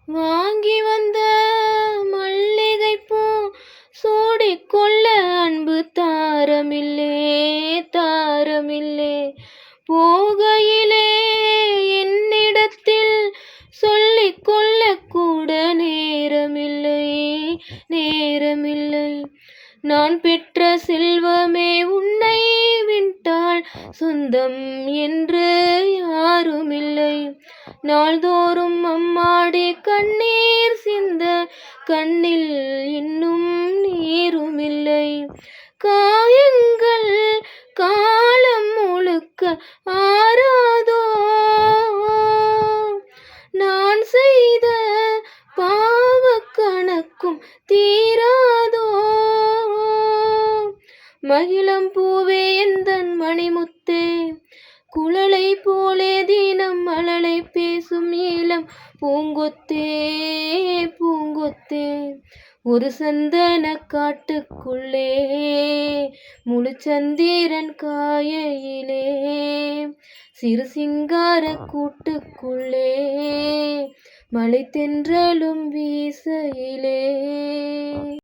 வாங்கி வந்த மல்லிகைப்பூ சூடிக்கொள்ள அன்பு தாரமில்லே தாரமில்லே. போகையிலே என்னிடத்தில் சொல்லிக்கொள்ள கூட நேரமில்லை நேரமில்லை. நான் பெற்ற செல்வமே உன்னை விட்டால் சொந்தம் என்று யாருமில்லை. நாள்தோறும் அம்மாடி கண்ணீர் சிந்த கண்ணில் இன்னும் நீருமில்லை. காயங்கள் காலம் முழுக்க ஆறாதோ, நான் செய்த பாவக் கணக்கும் தீராதோ. மகிழம் பூவே எந்தன் மணிமுத்தே, குழலை போலே தினம் மழலை பேசும் இளம் பூங்கொத்தே பூங்கொத்தே. ஒரு சந்தன காட்டுக்குள்ளே முழு சந்திரன் காயையிலே, சிறு சிங்கார கூட்டுக்குள்ளே மழை தென்றலும் வீசையிலே.